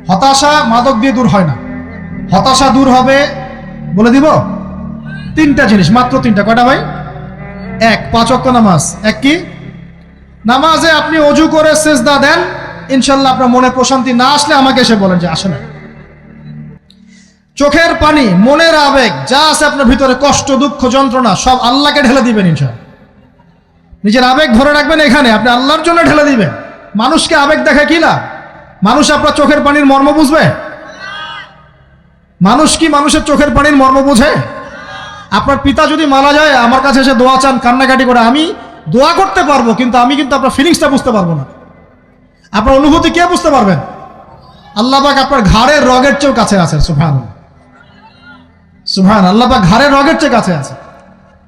হতাশা মাদক দিয়ে দূর হয় না। হতাশা দূর হবে, বলে দিব, তিনটা জিনিস, মাত্র তিনটা। কয়টা ভাই? এক, 5 ওয়াক্ত নামাজ। এক কি? নামাজে আপনি অজু করে সিজদা দেন, ইনশাল্লাহ আপনার মনে প্রশান্তি না আসলে আমাকে এসে বলেন যে আসে না। চোখের পানি, মনের আবেগ যা আছে আপনার ভিতরে, কষ্ট, দুঃখ, যন্ত্রণা, সব আল্লাহকে ঢেলে দিবেন ইনশাল্লাহ। নিজের আবেগ ধরে রাখবেন এখানে, আপনি আল্লাহর জন্য ঢেলে দিবেন। মানুষকে আবেগ দেখায় কি লাভ? মানুষ আপনার চোখের পানির মর্ম বুঝবে? মানুষ কি মানুষের চোখের পানির মর্ম বুঝে? আপনার পিতা যদি মারা যায়, আমার কাছে এসে দোয়া চান, কান্নাকাটি করে, আমি দোয়া করতে পারবো, কিন্তু আমি কিন্তু আপনার ফিলিংসটা বুঝতে পারবো না। আপনার অনুভূতি কে বুঝতে পারবেন? আল্লাহ পাক আপনার ঘাড়ের রগের চেয়েও কাছে আছে। সুবহানাল্লাহ, সুবহানাল্লাহ, আল্লাহ পাক ঘাড়ের রগের চেয়ে কাছে আছে।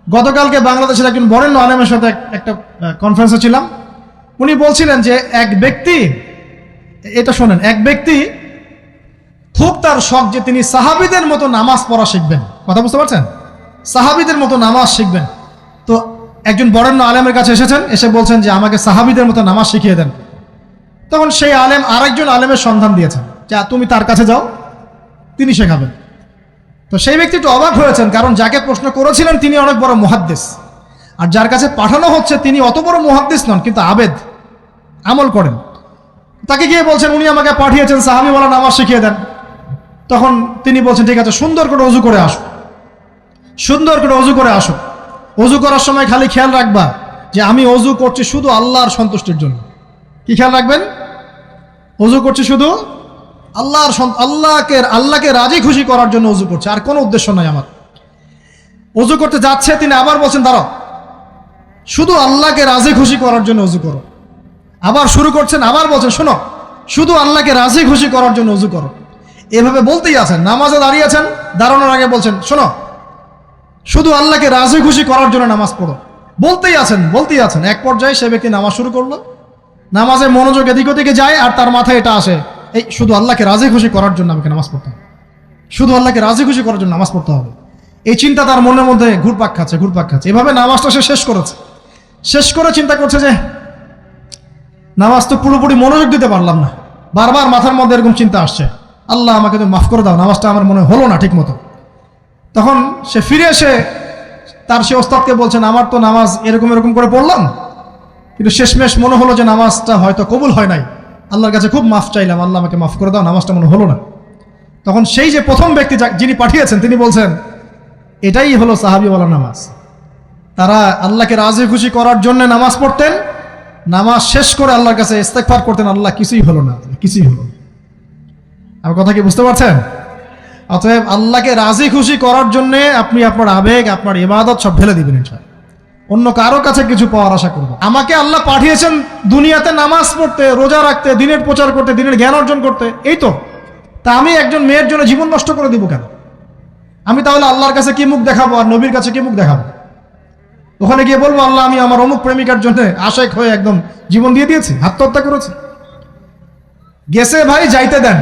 গতকালকে বাংলাদেশের একজন বরেণ্য আলেমের সাথে একটা কনফারেন্সে ছিলাম। উনি বলছিলেন যে এক ব্যক্তি, এটা শোনেন, এক ব্যক্তি খুব তার শখ যে তিনি সাহাবীদের মতো নামাজ পড়া শিখবেন। কথা বুঝতে পারছেন? সাহাবীদের মতো নামাজ শিখবেন। তো একজন বরেণ্য আলেমের কাছে এসেছেন, এসে বলছেন যে আমাকে সাহাবীদের মতো নামাজ শিখিয়ে দেন। তখন সেই আলেম আরেকজন আলেমের সন্ধান দিয়েছেন, যে তুমি তার কাছে যাও, তিনি শেখাবেন। তো সেই ব্যক্তি একটু অবাক হয়েছেন, কারণ যাকে প্রশ্ন করেছিলেন তিনি অনেক বড় মুহাদ্দিস, আর যার কাছে পাঠানো হচ্ছে তিনি অত বড় মুহাদ্দিস নন, কিন্তু আবেদ, আমল করেন। তাকে গিয়ে বলছেন উনি আমাকে পাঠিয়েছেন সাহাবীওয়ালা নামাজ শিখিয়ে দেন। তখন তিনি বলছেন ঠিক আছে, সুন্দর করে অজু করে আসো, সুন্দর করে অজু করে আসো। অজু করার সময় খালি খেয়াল রাখবা যে আমি অজু করছি শুধু আল্লাহর সন্তুষ্টির জন্য। কি খেয়াল রাখবেন? অজু করছি শুধু আল্লাহকে রাজি খুশি করার জন্য অজু করছে, আর কোনো উদ্দেশ্য নাই আমার। অজু করতে যাচ্ছে, তিনি আবার বলছেন দাঁড়াও, শুধু আল্লাহকে রাজি খুশি করার জন্য অজু করো। আবার শুরু করছেন, আবার বলছেন শোনো, শুধু আল্লাহকে রাজি খুশি করার জন্য অজু করো। এভাবে বলতেই আছেন। নামাজে দাঁড়িয়েছেন, দাঁড়ানোর আগে বলছেন শোনো, শুধু আল্লাহকে রাজি খুশি করার জন্য নামাজ পড়ো। বলতেই আছেন। এক পর্যায়ে সে ব্যক্তি নামাজ শুরু করলো, নামাজে মনোযোগ এদিক ওদিকে যায়, আর তার মাথায় এটা আসে, এই শুধু আল্লাহকে রাজি খুশি করার জন্য আমাকে নামাজ পড়তে হবে, শুধু আল্লাহকে রাজি খুশি করার জন্য নামাজ পড়তে হবে। এই চিন্তা তার মনের মধ্যে ঘুরপাক খাচ্ছে। এভাবে নামাজটা সে শেষ করেছে। শেষ করে চিন্তা করছে যে নামাজ তো পুরোপুরি মনোযোগ দিতে পারলাম না। বারবার মাথার মধ্যে এরকম চিন্তা আসছে, আল্লাহ আমাকে তুমি মাফ করে দাও, নামাজটা আমার মনে হলো না ঠিক মতো। তখন সে ফিরে এসে তার সে ওস্তাদকে বলছেন আমার তো নামাজ এরকম করে পড়লাম, কিন্তু শেষমেশ মনে হলো যে নামাজটা হয়তো কবুল হয় নাই, আল্লাহর কাছে খুব মাফ চাইলাম, আল্লাহ আমাকে মাফ করে দাও, নামাজটা মনে হলো না। তখন সেই যে প্রথম ব্যক্তি যিনি পাঠিয়েছেন তিনি বলছেন এটাই হলো সাহাবীওয়ালা নামাজ। তারা আল্লাহকে রাজি খুশি করার জন্য নামাজ পড়তেন, নামাজ শেষ করে আল্লাহর কাছে ইস্তেগফার করতেন, আল্লাহ কিছুই হলো না, কিছুই হলো না। আমার কথা কি বুঝতে পারছেন? অতএব আল্লাহকে রাজি খুশি করার জন্য আপনি আপনার আবেগ, আপনার ইবাদত সব ঢেলে দিবেন ইনশাআল্লাহ। অন্য কারো কাছে কিছু পাওয়ার আশা করব। আমাকে আল্লাহ পাঠিয়েছেন দুনিয়াতে নামাজ পড়তে, রোজা রাখতে, দিনের প্রচার করতে, দিনের জ্ঞান অর্জন করতে, এই তো। তা আমি একজন মেয়ের জন্য জীবন নষ্ট করে দিব কেন? আমি তাহলে আল্লাহর কাছে কি মুখ দেখাবো, আর নবীর কাছে কি মুখ দেখাবো? ওখানে গিয়ে বলবো আল্লাহ আমি আমার অমুক প্রেমিকার জন্য আশেক হয়ে একদম জীবন দিয়ে দিয়েছি, আত্মহত্যা করেছি। গেছে ভাই, যাইতে দেন।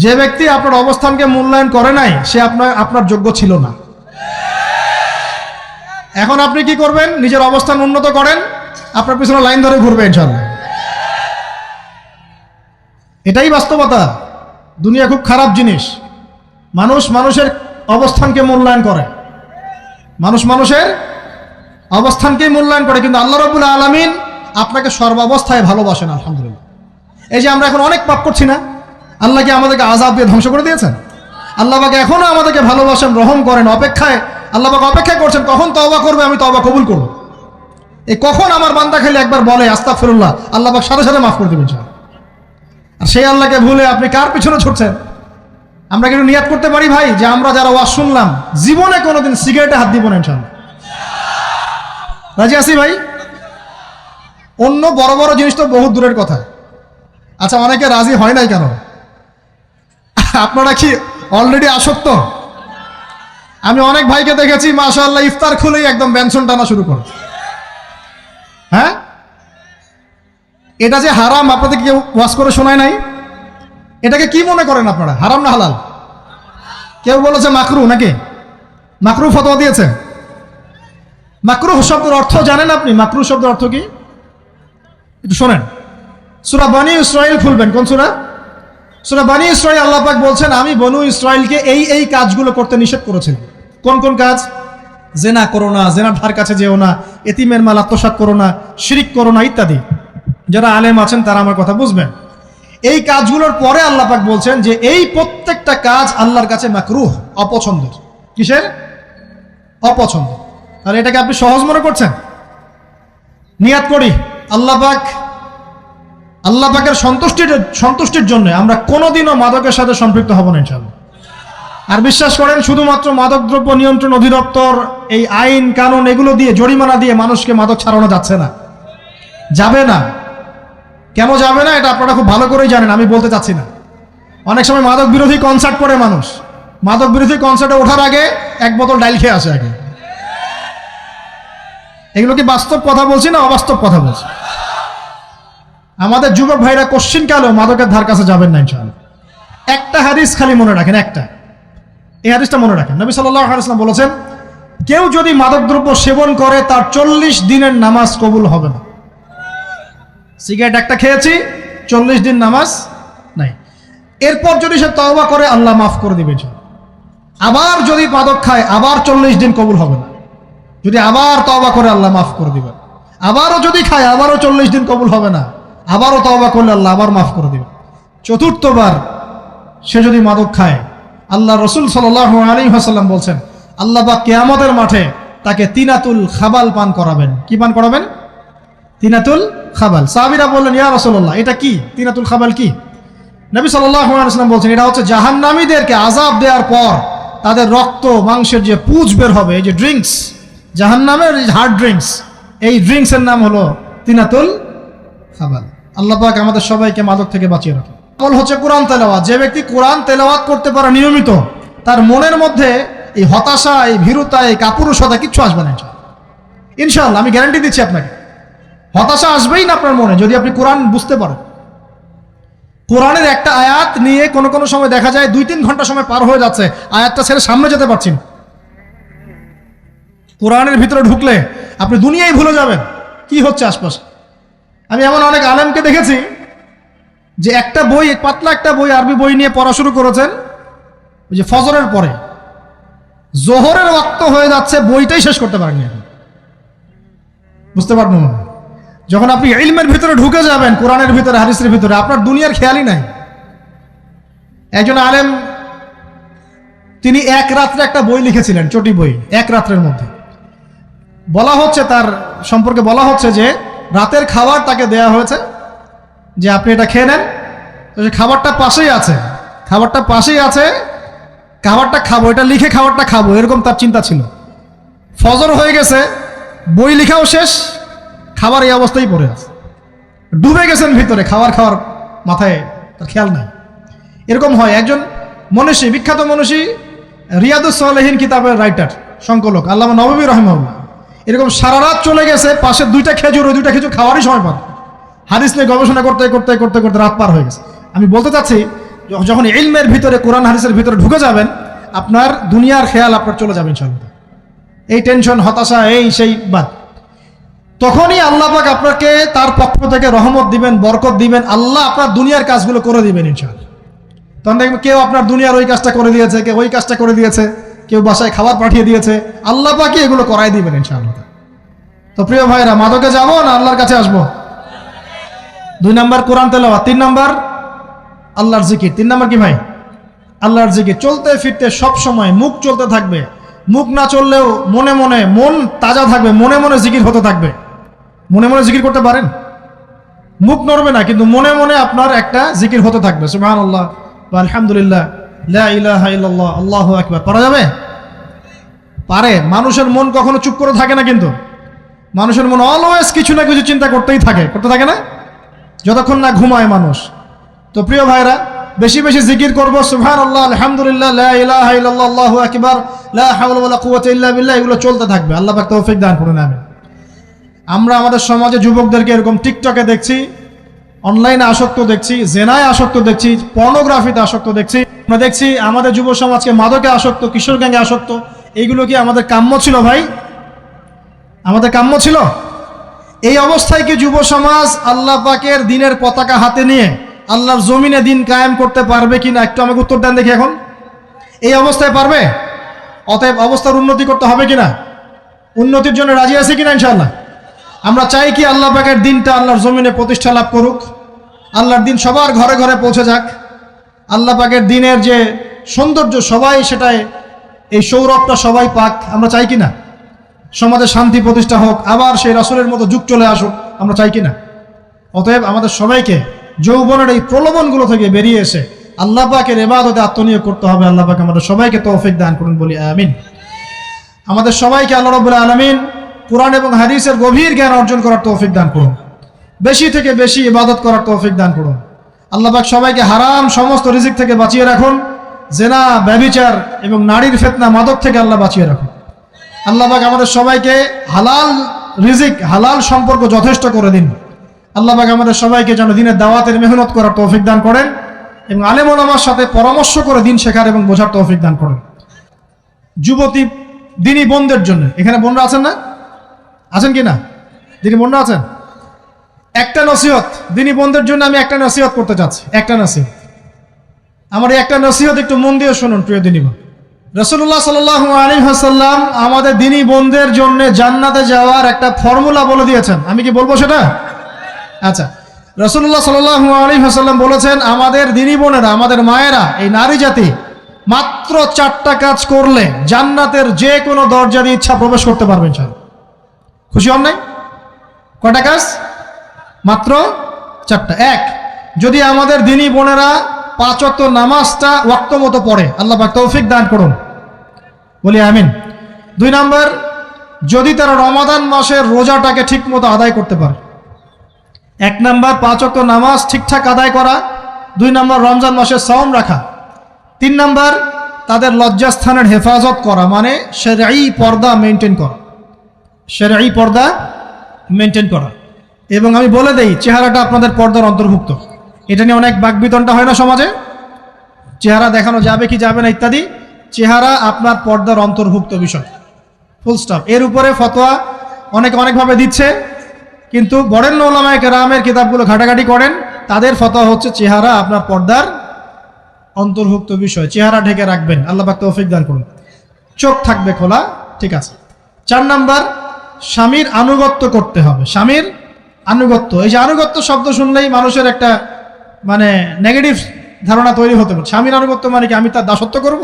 যে ব্যক্তি আপনার অবস্থানকে মূল্যায়ন করে নাই সে আপনার যোগ্য ছিল না। এখন আপনি কি করবেন? নিজের অবস্থান উন্নত করেন, আপনার পিছনে লাইন ধরে ঘুরবে ইনশাআল্লাহ। এটাই বাস্তবতা। দুনিয়া খুব খারাপ জিনিস। মানুষের অবস্থানকে মূল্যায়ন করে, মানুষের অবস্থানকেই মূল্যায়ন করে, কিন্তু আল্লাহ রাব্বুল আলামিন আপনাকে সর্বাবস্থায় ভালোবাসেন। আলহামদুলিল্লাহ। এই যে আমরা এখন অনেক পাপ করছি না, আল্লাহ কি আমাদেরকে আযাব দিয়ে ধ্বংস করে দিয়েছেন? আল্লাহ পাক এখনো আমাদেরকে ভালোবাসেন, রহম করেন, আল্লাহ পাক অপেক্ষা করছেন কখন তওবা করবে, আমি তওবা কবুল করব। এই কখন আমার বান্দা খালি একবার বলে আস্তাগফিরুল্লাহ, আল্লাহ পাক সাথে সাথে মাফ করে দেবেন ইনশাআল্লাহ। আর সেই আল্লাহকে ভুলে আপনি কার পিছনে ছুটছেন? আমরা কিন্তু নিয়াত করতে পারি ভাই যে আমরা যারা ওয়াজ শুনলাম জীবনে কোনোদিন সিগারেটে হাত দিব না ইনশাআল্লাহ। রাজি আছি ভাই? অন্য বড় বড় জিনিস তো বহুত দূরের কথা। আচ্ছা, অনেকে রাজি হয় নাই কেন? আপনারা কি অলরেডি আসক্ত? আমি অনেক ভাইকে দেখেছি মাশাআল্লাহ ইফতার খুলেই একদম ব্যঞ্জন টানা শুরু করে। হ্যাঁ, এটা যে হারাম আপনাদের কেউ ওয়াজ করে শোনায় নাই? এটাকে কি মনে করেন আপনারা, হারাম না হালাল? কেউ বলেছে মাকরু, নাকি মাকরু ফতোয়া দিয়েছে? মাকরুহ শব্দের অর্থ জানেন আপনি? মাকরুহ শব্দের অর্থ কি একটু শোনেন। সূরা বনী ইসরাঈল খুলবেন। কোন সূরা? সূরা বনী ইসরাঈল আল্লাহ পাক বলছেন, আমি বনু ইসরাঈলকে এই কাজগুলো করতে নিষেধ করেছিলাম। কোন কোন কাজ? জেনা করো না, জেনার ধার কাছে যেও না, এতিমের মাল আত্মসাৎ করো না, শিরিক করো না ইত্যাদি। যারা আলেম আছেন তারা আমার কথা বুঝবেন। এই কাজগুলোর পরে আল্লাহ পাক বলছেন যে এই প্রত্যেকটা কাজ আল্লাহর কাছে মাকরুহ, অপছন্দের। কিসের? অপছন্দ। তাহলে এটাকে আপনি সহজ মনে করছেন? নিয়াত করি আল্লাহ পাকের সন্তুষ্টির জন্য আমরা কোনোদিনও মাদকের সাথে সম্পৃক্ত হব না ইনশাআল্লাহ। আর বিশ্বাস করেন, শুধুমাত্র মাদকদ্রব্য নিয়ন্ত্রণ অধিদপ্তর এই আইন কানুন এগুলো দিয়ে, জরিমানা দিয়ে মানুষকে মাদক ছাড়ানো যাচ্ছে না, যাবে না। কেন যাবে না এটা আপনারা খুব ভালো করেই জানেন, আমি বলতে চাচ্ছি না। অনেক সময় মাদক বিরোধী কনসার্ট করে মানুষ, মাদক বিরোধী কনসার্টে ওঠার আগে এক বোতল ডাইল খেয়ে আসে আগে। এগুলো কি বাস্তব কথা বলছি না অবাস্তব কথা বলছি? আমাদের যুবক ভাইরা কোশ্চিন কালেও মাদকের ধার কাছে যাবেন না ইনশাআল্লাহ। একটা হাদিস খালি মনে রাখেন, এই হাদিসটা মনে রাখেন। নবী সাল্লাল্লাহু আলাইহি ওয়াসাল্লাম বলেছেন, কেউ যদি মাদকদ্রব্য সেবন করে তার 40 দিনের নামাজ কবুল হবে না। সিগারেট একটা খেয়েছি, 40 দিন নামাজ নাই। এরপর যদি সে তওবা করে আল্লাহ মাফ করে দিবেন। আবার যদি মাদক খায় আবার 40 দিন কবুল হবে না। যদি আবার তওবা করে আল্লাহ মাফ করে দিবেন। আবারও যদি খায় আবারও 40 দিন কবুল হবে না। আবারও তওবা করলে আল্লাহ আবার মাফ করে দিবেন। চতুর্থবার সে যদি মাদক খায়, আল্লাহ রাসূল সাল্লাল্লাহু আলাইহি ওয়াসাল্লাম বলছেন, আল্লাহ পাক কিয়ামতের মাঠে তাকে তিনাতুল খাবাল পান করাবেন। কি পান করাবেন? তিনাতুল খাবাল। সাহাবীরা বললেন, ইয়া রাসূলুল্লাহ, এটা কি তিনাতুল খাবাল? কি? নবী সাল্লাল্লাহু আলাইহি ওয়াসাল্লাম বলছেন, এটা হচ্ছে জাহান্নামীদেরকে আযাব দেওয়ার পর তাদের রক্ত মাংসের যে পুঁজ বের হবে, এই যে ড্রিঙ্কস, জাহান্নামের হার্ড ড্রিঙ্কস, এই ড্রিঙ্কসের নাম হলো তিনাতুল খাবাল। আল্লাহ পাক আমাদের সবাইকে মাদক থেকে বাঁচিয়ে রাখে। আমল হচ্ছে কোরআন তেলাওয়াত। যে ব্যক্তি কোরআন তেলাওয়াত করতে পারে নিয়মিত, তার মনের মধ্যে এই হতাশা, এই ভীরুতা, এই কাপুরুষতা কিচ্ছু আসবে না ইনশাআল্লাহ। আমি গ্যারান্টি দিচ্ছি আপনাকে, হতাশা আসবেই না আপনার মনে যদি আপনি কোরআন বুঝতে পারেন। কোরআনের একটা আয়াত নিয়ে কোনো সময় দেখা যায় 2-3 ঘন্টা সময় পার হয়ে যাচ্ছে, আয়াতটা ছেড়ে সামনে যেতে পারছেন। কোরআনের ভিতরে ঢুকলে আপনি দুনিয়ায় ভুলে যাবেন কি হচ্ছে আশপাশে। আমি এমন অনেক আলেমকে দেখেছি যে একটা বই, পাতলা একটা বই, আরবি বই নিয়ে পড়া শুরু করেছেন, ওই যে ফজরের পরে জোহরের ওয়াক্ত হয়ে যাচ্ছে, বইটাই শেষ করতে পারেননি এখন। বুঝতে পারবেন না, যখন আপনি ইলমের ভিতরে ঢুকে যাবেন, কোরআনের ভিতরে, হাদিসের ভিতরে, আপনার দুনিয়ার খেয়ালই নাই। একজন আলেম, তিনি এক রাত্রে একটা বই লিখেছিলেন, চটি বই, এক রাত্রের মধ্যে। বলা হচ্ছে, তার সম্পর্কে বলা হচ্ছে যে রাতের খাবার তাকে দেয়া হয়েছে, যে আপনি এটা খেয়ে নেন। তো সে খাবারটা পাশেই আছে, খাবারটা খাবো, এটা লিখে খাবারটা খাবো, এরকম তার চিন্তা ছিল। ফজর হয়ে গেছে, বই লেখাও শেষ, খাবার এই অবস্থায় পড়ে আছে, ডুবে গেছেন ভিতরে, খাওয়ার মাথায় তার খেয়াল নাই। এরকম হয়। একজন মনীষী, বিখ্যাত মনীষী, রিয়াদুস সালেহীন কিতাবের রাইটার, সংকলক আল্লামা নববী রাহিমাহুল্লাহ, এরকম সারা রাত চলে গেছে, পাশে 2টা খেজুর, ওই 2টা খেজুর খাওয়ারই সময় পান। হাদিস নিয়ে গবেষণা করতে রাত পার হয়ে গেছে। আমি বলতে চাচ্ছি, যখন ইলমের ভিতরে, কোরআন হাদিসের ভিতরে ঢুকে যাবেন, আপনার দুনিয়ার খেয়াল আপনার চলে যাবে ইনশাআল্লাহ। এই টেনশন, হতাশা, এই সেই বাদ। তখনই আল্লাহ পাক আপনাকে তার পক্ষ থেকে রহমত দিবেন, বরকত দিবেন, আল্লাহ আপনার দুনিয়ার কাজগুলো করে দিবেন ইনশাআল্লাহ। তখন দেখবেন কেউ আপনার দুনিয়ার ওই কাজটা করে দিয়েছে, কেউ ওই কাজটা করে দিয়েছে, কেউ বাসায় খাবার পাঠিয়ে দিয়েছে, আল্লাহ পাকই এগুলো করাই দিবেন ইনশাআল্লাহ। তো প্রিয় ভাইরা, মাদকে যাব না আল্লাহর কাছে আসবো? 2 নাম্বার কোরআন তেলাওয়াত, 3 নাম্বার আল্লাহর জিকির। 3 নাম্বার কি ভাই? আল্লাহর জিকির। চলতে ফিরতে সব সময় মুখ চলতে থাকবে, মুখ না চললেও মনে মনে মন তাজা থাকবে, মনে মনে জিকির হতে থাকবে। মনে মনে জিকির করতে পারেন? মুখ নড়বে না, কিন্তু মনে মনে আপনার একটা জিকির হতে থাকবে, সুবহানাল্লাহ ওয়া আলহামদুলিল্লাহ, লা ইলাহা ইল্লাল্লাহ, আল্লাহু আকবার। পারা যাবে? পারে। মানুষের মন কখনো চুপ করে থাকে না, কিন্তু মানুষের মন অলওয়েজ কিছু না কিছু চিন্তা করতে থাকে না, যতক্ষণ না ঘুমায় মানুষ। তো প্রিয় ভাইরা, বেশি বেশি জিকির করব, সুবহানাল্লাহ, আলহামদুলিল্লাহ, লা ইলাহা ইল্লাল্লাহ, আল্লাহু আকবার, লা হাওলা ওয়ালা কুওয়াতা ইল্লা বিল্লাহ, এগুলো চলতে থাকবে। আল্লাহ পাক তৌফিক দান করুন, আমিন। আমরা আমাদের সমাজে যুবকদেরকে এরকম টিকটকে দেখছি, অনলাইনে আসক্ত দেখছি, জেনায় আসক্ত দেখছি, পর্নোগ্রাফিতে আসক্ত দেখছি। আমরা দেখছি আমাদের যুব সমাজকে মাদকে আসক্ত, কিশোর গ্যাংয়ে আসক্ত। এইগুলো কি আমাদের কাম্য ছিল ভাই? আমাদের কাম্য ছিল? এই অবস্থায় কি যুব সমাজ আল্লাহ পাকের দ্বীনের পতাকা হাতে নিয়ে আল্লাহর জমিনে দিন কায়েম করতে পারবে কিনা একটু আমাকে উত্তর দেন দেখি। এখন এই অবস্থায় পারবে? অতএব অবস্থার উন্নতি করতে হবে কিনা? উন্নতির জন্য রাজি আছে কিনা ইনশাআল্লাহ? আমরা চাই কি আল্লাহ পাকের দিনটা আল্লাহর জমিনে প্রতিষ্ঠা লাভ করুক, আল্লাহর দিন সবার ঘরে ঘরে পৌঁছে যাক, আল্লাহ পাকের দিনের যে সৌন্দর্য সবাই সেটাই, এই সৌরভটা সবাই পাক, আমরা চাই কিনা? সমাজে শান্তি প্রতিষ্ঠা হোক, আবার সেই রাসূলের মতো যুগ চলে আসুক, আমরা চাই কিনা? অতএব আমাদের সবাইকে যৌবনের এই প্রলোভনগুলো থেকে বেরিয়ে এসে আল্লাহ পাকের ইবাদতে আত্মনিয়োগ করতে হবে। আল্লাহ পাক আমাদের সবাইকে তৌফিক দান করুন, বলি আমিন। আমাদের সবাইকে আল্লাহ রাব্বুল আলামিন কুরআন এবং হাদিসের গভীর জ্ঞান অর্জন করার তৌফিক দান করুন, বেশি থেকে বেশি ইবাদত করার তৌফিক দান করুন। আল্লাহ পাক সবাইকে হারাম সমস্ত রিজিক থেকে বাঁচিয়ে রাখুন, জেনা, ব্যভিচার এবং নারীর ফিতনা, মাদক থেকে আল্লাহ বাঁচিয়ে রাখুন। আল্লাহ পাক আমাদের সবাইকে হালাল রিজিক, হালাল সম্পর্ক যথেষ্ট করে দিন। আল্লাহ পাক আমাদের সবাইকে যেন দিনের দাওয়াতের মেহনত করার তৌফিক দান করেন এবং আলেম ওলামার সাথে পরামর্শ করে দিন শেখার এবং বোঝার তৌফিক দান করেন। যুবতী দিনী বোনদের জন্য, এখানে বোনরা আছেন না? আছেন কি না? দিনী বোনরা আছেন? একটা নসিহত দিনী বোনদের জন্য আমি একটা নসিহত করতে চাচ্ছি, একটা নসিহত। আমার এই একটা নসিহত একটু মন দিয়ে শুনুন প্রিয় দিনী বোন। রাসূলুল্লাহ সাল্লাল্লাহু আলাইহি ওয়াসাল্লাম আমাদের দিনী বোনদের জন্য জান্নাতে যাওয়ার একটা ফর্মুলা বলে দিয়েছেন। আমি কি বলবো সেটা? আচ্ছা, রাসূলুল্লাহ সাল্লাল্লাহু আলাইহি ওয়াসাল্লাম বলেছেন আমাদের দিনী বোনেরা, আমাদের মায়েরা, এই নারী জাতি মাত্র 4টা কাজ করলে জান্নাতের যে কোনো দরজা দিয়ে ইচ্ছা প্রবেশ করতে পারবেন। খুশি হন নাই? কয়টা কাজ? মাত্র 4টা। এক, যদি আমাদের দিনী বোনেরা 5 ওয়াক্ত নামাজটা ওয়াক্ত মতো পড়ে, আল্লাহ পাক তৌফিক দান করুন, বলি আমিন। 2 নাম্বার, যদি তারা রমাদান মাসের রোজাটাকে ঠিক মতো আদায় করতে পারে। 1 নাম্বার 5 ওয়াক্ত নামাজ ঠিকঠাক আদায় করা, 2 নাম্বার রমজান মাসে সাওম রাখা, 3 নাম্বার তাদের লজ্জাস্থানের হেফাজত করা, মানে শরঈ পর্দা মেনটেন করা, শরঈ পর্দা মেনটেন করা। এবং আমি বলে দেই, চেহারাটা আপনাদের পর্দার অন্তর্ভুক্ত। এটা নিয়ে অনেক বাকবিতণ্ডা হয় না সমাজে, চেহারা দেখানো যাবে কি যাবে না ইত্যাদি। চেহারা আপনার পর্দার অন্তর্ভুক্ত বিষয়, ফুল স্টপ। এর উপরে ফতোয়া অনেকে অনেকভাবে দিচ্ছে, কিন্তু বরেণ্য উলামায়ে কেরামের কিতাবগুলো ঘাটাঘাটি করেন, তাদের ফতোয়া হচ্ছে চেহারা আপনার পর্দার অন্তর্ভুক্ত বিষয়, চেহারা ঢেকে রাখবেন, আল্লাহ পাক তৌফিক দান করুন। চোখ থাকবে খোলা, ঠিক আছে। 4 নাম্বার, স্বামীর আনুগত্য করতে হবে। স্বামীর আনুগত্য, এই যে আনুগত্য শব্দ শুনলেই মানুষের একটা মানে নেগেটিভ ধারণা তৈরি হতে পারে। স্বামীর আনুগত্য মানে কি আমি তার দাসত্ব করব?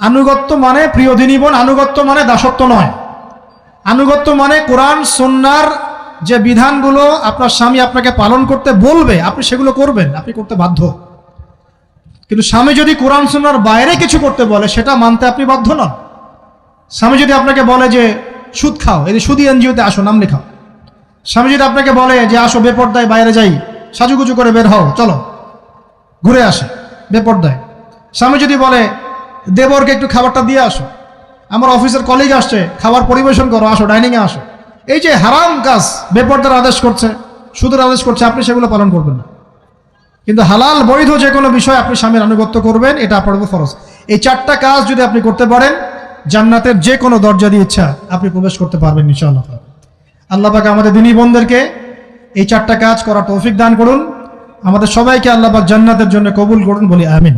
আনুগত্য মানে, প্রিয় দিনী বোন, আনুগত্য মানে দাসত্ব নয়। আনুগত্য মানে কোরআন সুন্নাহর যে বিধানগুলো আপনার স্বামী আপনাকে পালন করতে বলবে, আপনি সেগুলো করবেন, আপনি করতে বাধ্য। কিন্তু স্বামী যদি কোরআন সুন্নাহর বাইরে কিছু করতে বলে, সেটা মানতে আপনি বাধ্য নন। স্বামী যদি আপনাকে বলে যে সুদ খাও, এই সুদি এনজিওতে আসো, নাম লেখাও। স্বামী যদি আপনাকে বলে যে আসো বেপর্দায় বাইরে যাই, সাজুগুজু করে বের হও, চলো ঘুরে আসে বেপর্দায়। স্বামী যদি বলে দেবরকে একটু খাবারটা দিয়ে আসো, আমার অফিসের কলিগ আসছে, খাবার পরিবেশন করো, আসো ডাইনিংয়ে আসো, এই যে হারাম কাজ, বেপর্দার আদেশ করছে, সুদের আদেশ করছে, আপনি সেগুলো পালন করবেন না। কিন্তু হালাল বৈধ যে কোনো বিষয় আপনি স্বামীর আনুগত্য করবেন, এটা আপনার উপর ফরজ। এই 4টা কাজ যদি আপনি করতে পারেন, জান্নাতের যে কোনো দরজা দিয়ে ইচ্ছা আপনি প্রবেশ করতে পারবেন ইনশাআল্লাহ। আল্লাহ পাক আমাদের দিনী বোনদেরকে এই 4টা কাজ করার তৌফিক দান করুন। আমাদের সবাইকে আল্লাহ পাক জান্নাতের জন্য কবুল করুন, বলি আমিন।